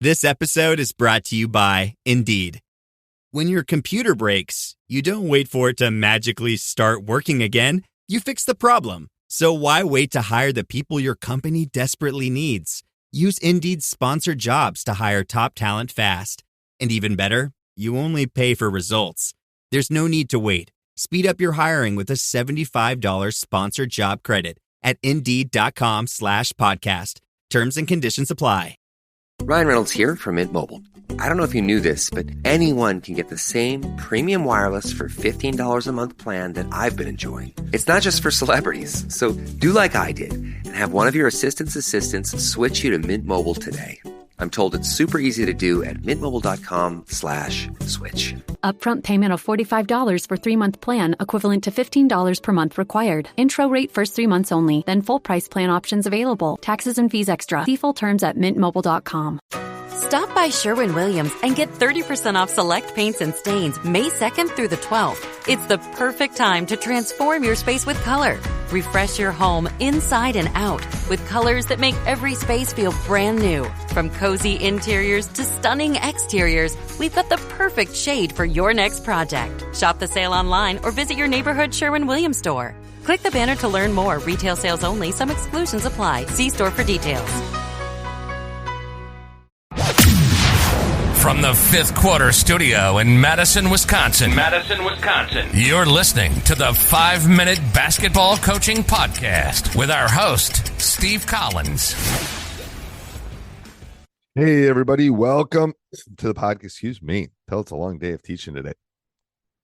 This episode is brought to you by Indeed. When your computer breaks, you don't wait for it to magically start working again. You fix the problem. So why wait to hire the people your company desperately needs? Use Indeed's sponsored jobs to hire top talent fast. And even better, you only pay for results. There's no need to wait. Speed up your hiring with a $75 sponsored job credit at Indeed.com/podcast. Terms and conditions apply. Ryan Reynolds here from Mint Mobile. I don't know if you knew this, but anyone can get the same premium wireless for $15 a month plan that I've been enjoying. It's not just for celebrities. So do like I did and have one of your assistant's assistants switch you to Mint Mobile today. I'm told it's super easy to do at mintmobile.com/switch. Upfront payment of $45 for 3-month plan, equivalent to $15 per month required. Intro rate first 3 months only, then full price plan options available. Taxes and fees extra. See full terms at mintmobile.com. Stop by Sherwin-Williams and get 30% off select paints and stains May 2nd through the 12th. It's the perfect time to transform your space with color. Refresh your home inside and out with colors that make every space feel brand new. From cozy interiors to stunning exteriors, we've got the perfect shade for your next project. Shop the sale online or visit your neighborhood Sherwin-Williams store. Click the banner to learn more. Retail sales only. Some exclusions apply. See store for details. From the Fifth Quarter Studio in Madison, Wisconsin, you're listening to the 5-Minute Basketball Coaching Podcast with our host, Steve Collins. Hey, everybody. Welcome to the podcast. Excuse me. Tell it's a long day of teaching today.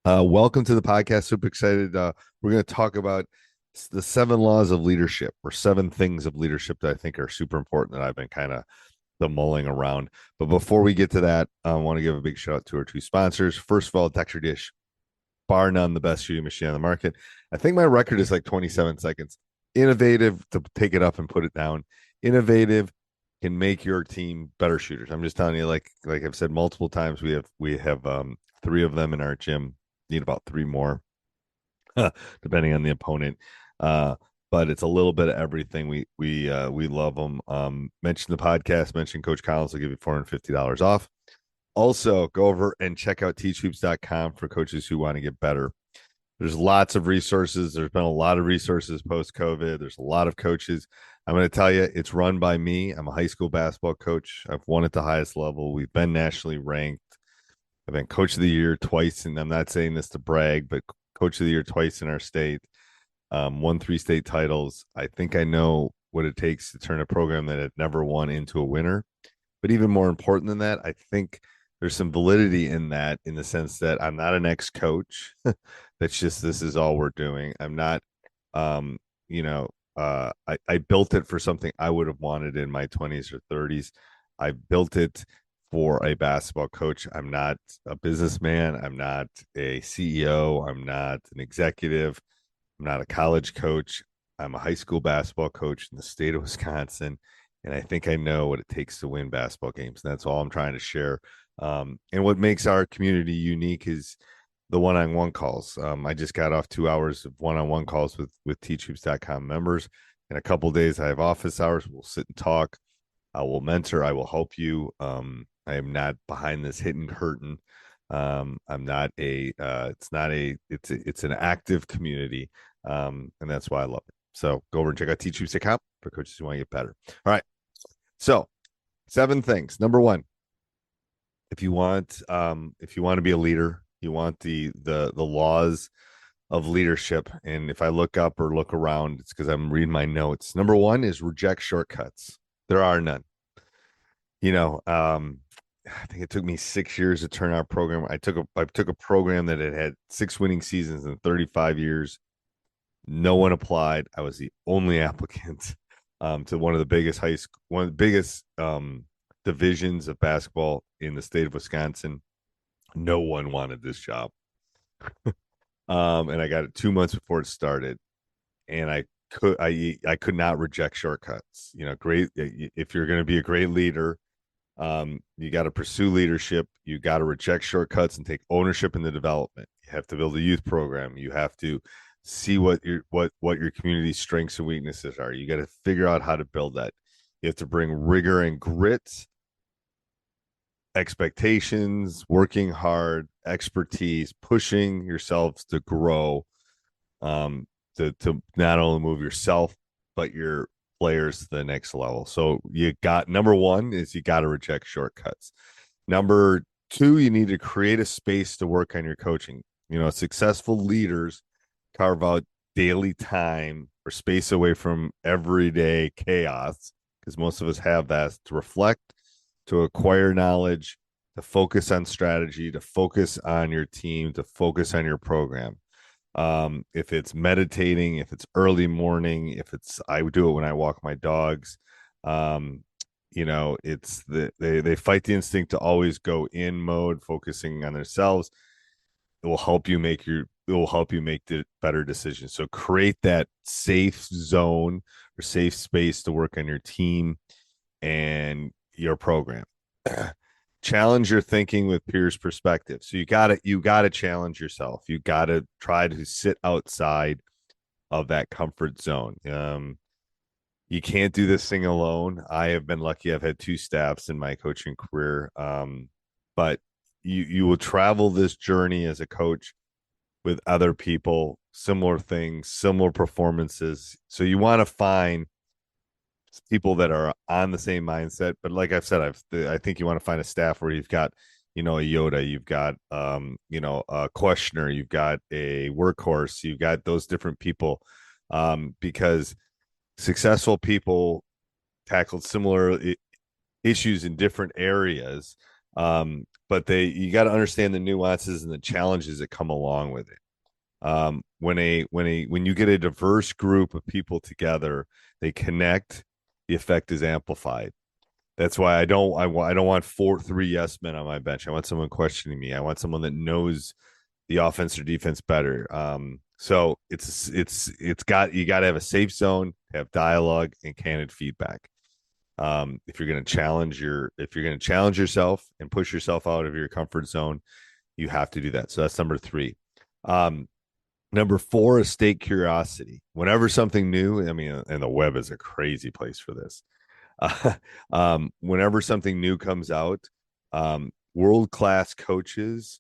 Welcome to the podcast. Super excited. We're going to talk about the 7 laws of leadership, or 7 things of leadership that I think are super important that I've been kind of mulling around. But before we get to that, I want to give a big shout out to our 2 sponsors. First of all, Texture Dish, bar none, the best shooting machine on the market. I think my record is like 27 seconds. Innovative to pick it up and put it down. Innovative can make your team better shooters. I'm just telling you, like I've said multiple times, we have 3 of them in our gym. Need about 3 more, depending on the opponent. But it's a little bit of everything. We love them. Mention the podcast, mention Coach Collins, will give you $450 off. Also, go over and check out teachhoops.com for coaches who want to get better. There's lots of resources. There's been a lot of resources post-COVID. There's a lot of coaches. I'm going to tell you, it's run by me. I'm a high school basketball coach. I've won at the highest level. We've been nationally ranked. I've been coach of the year twice, and I'm not saying this to brag, but coach of the year twice in our state. Won 3 state titles. I think I know what it takes to turn a program that had never won into a winner. But even more important than that, I think there's some validity in that, in the sense that I'm not an ex-coach. That's just, this is all we're doing. I'm not, I built it for something I would have wanted in my 20s or 30s. I built it for a basketball coach. I'm not a businessman. I'm not a CEO. I'm not an executive. I'm not a college coach. I'm a high school basketball coach in the state of Wisconsin, and I think I know what it takes to win basketball games. And that's all I'm trying to share. And what makes our community unique is the one-on-one calls. I just got off 2 hours of one-on-one calls with teachhoops.com members. In a couple of days, I have office hours. We'll sit and talk. I will mentor. I will help you. I am not behind this hidden curtain. I'm not it's an active community. And that's why I love it. So go over and check out teachhoops.com for coaches who want to get better. All right. So 7 things. Number 1, if you want to be a leader, you want the laws of leadership. And if I look up or look around, it's because I'm reading my notes. Number 1 is reject shortcuts. There are none. I think it took me 6 years to turn our program. I took a program that had 6 winning seasons in 35 years. No one applied. I was the only applicant to one of the biggest divisions of basketball in the state of Wisconsin. No one wanted this job. And I got it 2 months before it started. And I could not reject shortcuts. Great. If you're going to be a great leader, you got to pursue leadership. You got to reject shortcuts and take ownership in the development. You have to build a youth program. You have to see what your community's strengths and weaknesses are. You got to figure out how to build that. You have to bring rigor and grit expectations, working hard, expertise, pushing yourselves to grow, to not only move yourself but your players to the next level. So you got, number one is you got to reject shortcuts. Number two, you need to create a space to work on your coaching. Successful leaders carve out daily time or space away from everyday chaos, because most of us have that, to reflect, to acquire knowledge, to focus on strategy, to focus on your team, to focus on your program. If it's meditating, if it's early morning, I would do it when I walk my dogs. It's they fight the instinct to always go in mode, focusing on themselves. It will help you make the better decisions. So create that safe zone or safe space to work on your team and your program. Challenge your thinking with peers' perspective. So you gotta challenge yourself. You gotta try to sit outside of that comfort zone. You can't do this thing alone. I have been lucky. I've had 2 staffs in my coaching career. But you will travel this journey as a coach with other people, similar things, similar performances. So you want to find people that are on the same mindset. But like I've said, I think you want to find a staff where you've got, a Yoda, you've got, a questioner, you've got a workhorse, you've got those different people, because successful people tackled similar issues in different areas. But you got to understand the nuances and the challenges that come along with it. When you get a diverse group of people together, they connect, the effect is amplified. That's why I don't want 3 yes men on my bench. I want someone questioning me. I want someone that knows the offense or defense better. So you got to have a safe zone, have dialogue and candid feedback. If you're going to challenge yourself and push yourself out of your comfort zone, you have to do that. So that's number 3. Number 4 is state curiosity. Whenever something new, and the web is a crazy place for this. Whenever something new comes out, world-class coaches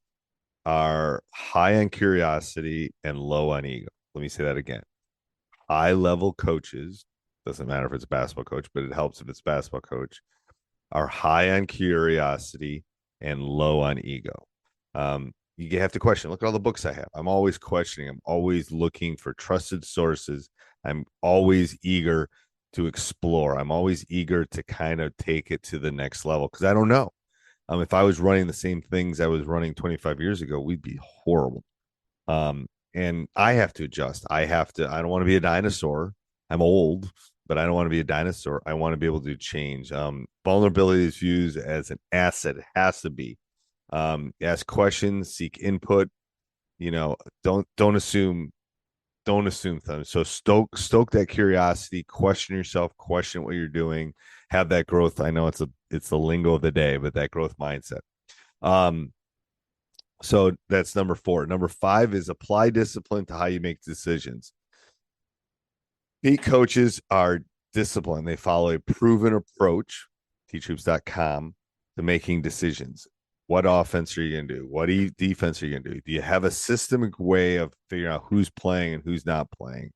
are high on curiosity and low on ego. Let me say that again. High-level coaches, doesn't matter if it's a basketball coach, but it helps if it's a basketball coach, are high on curiosity and low on ego. You have to question. Look at all the books I have. I'm always questioning. I'm always looking for trusted sources. I'm always eager to explore. I'm always eager to kind of take it to the next level, because I don't know. If I was running the same things I was running 25 years ago, we'd be horrible. And I have to adjust. I don't want to be a dinosaur. I'm old, but I don't want to be a dinosaur. I want to be able to change. Vulnerability is used as an asset. It has to be. Ask questions, seek input. Don't assume things. So stoke that curiosity, question yourself, question what you're doing, have that growth. I know it's the lingo of the day, but that growth mindset. So that's number 4. Number 5 is apply discipline to how you make decisions. Elite coaches are disciplined. They follow a proven approach, teachhoops.com, to making decisions. What offense are you going to do? What defense are you going to do? Do you have a systemic way of figuring out who's playing and who's not playing?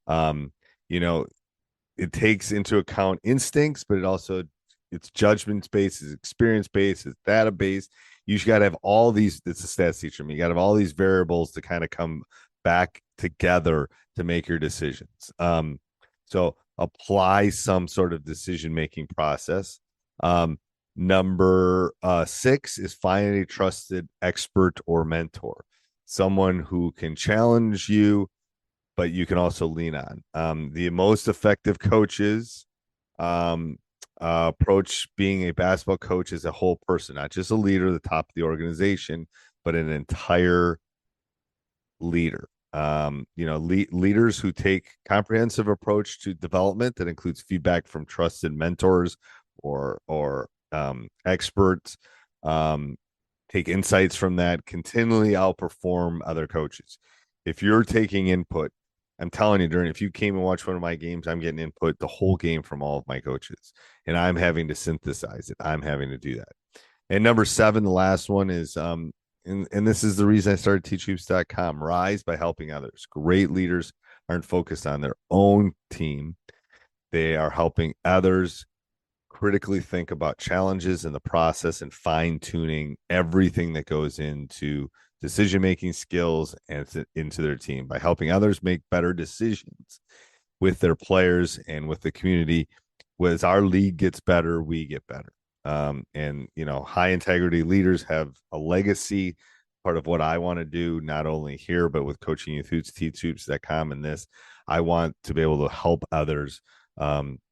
It takes into account instincts, but it's judgment based, it's experience based, it's data based. You got to have all these. It's a stats teacher. You got to have all these variables to kind of come back together to make your decisions. So apply some sort of decision making process. Number 6 is find a trusted expert or mentor, someone who can challenge you, but you can also lean on. The most effective coaches approach being a basketball coach as a whole person, not just a leader at the top of the organization, but an entire leader. Leaders who take comprehensive approach to development that includes feedback from trusted mentors or experts, take insights from that, continually outperform other coaches. If you're taking input, I'm telling you, if you came and watched one of my games, I'm getting input the whole game from all of my coaches, and I'm having to synthesize it. I'm having to do that. And number 7, the last one is and this is the reason I started teachhoops.com. Rise by helping others. Great leaders aren't focused on their own team. They are helping others critically think about challenges in the process and fine-tuning everything that goes into decision-making skills and into their team. By helping others make better decisions with their players and with the community, as our league gets better, we get better. And high integrity leaders have a legacy. Part of what I want to do, not only here but with Coaching Youth Hoops, teachhoops.com, and this, I want to be able to help others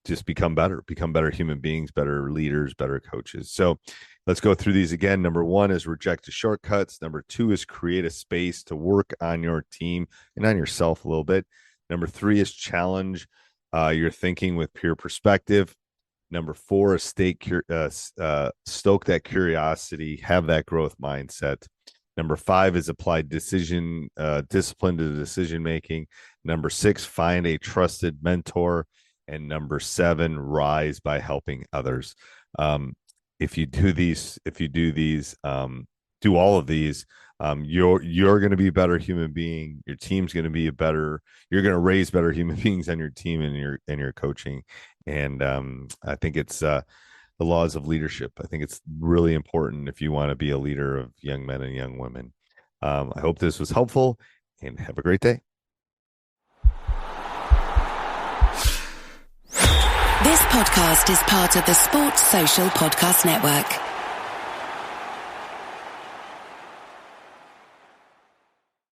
just become better human beings, better leaders, better coaches. So let's go through these again. Number 1 is reject the shortcuts. Number 2 is create a space to work on your team and on yourself a little bit. Number 3 is challenge your thinking with peer perspective. Number 4 is stoke that curiosity, have that growth mindset. Number 5 is apply discipline to decision making. Number 6, find a trusted mentor. And number 7, rise by helping others. If you do all of these, you're going to be a better human being. Your team's going to be you're going to raise better human beings on your team and your coaching. And I think it's the laws of leadership. I think it's really important if you want to be a leader of young men and young women. I hope this was helpful, and have a great day. This podcast is part of the Sports Social Podcast Network.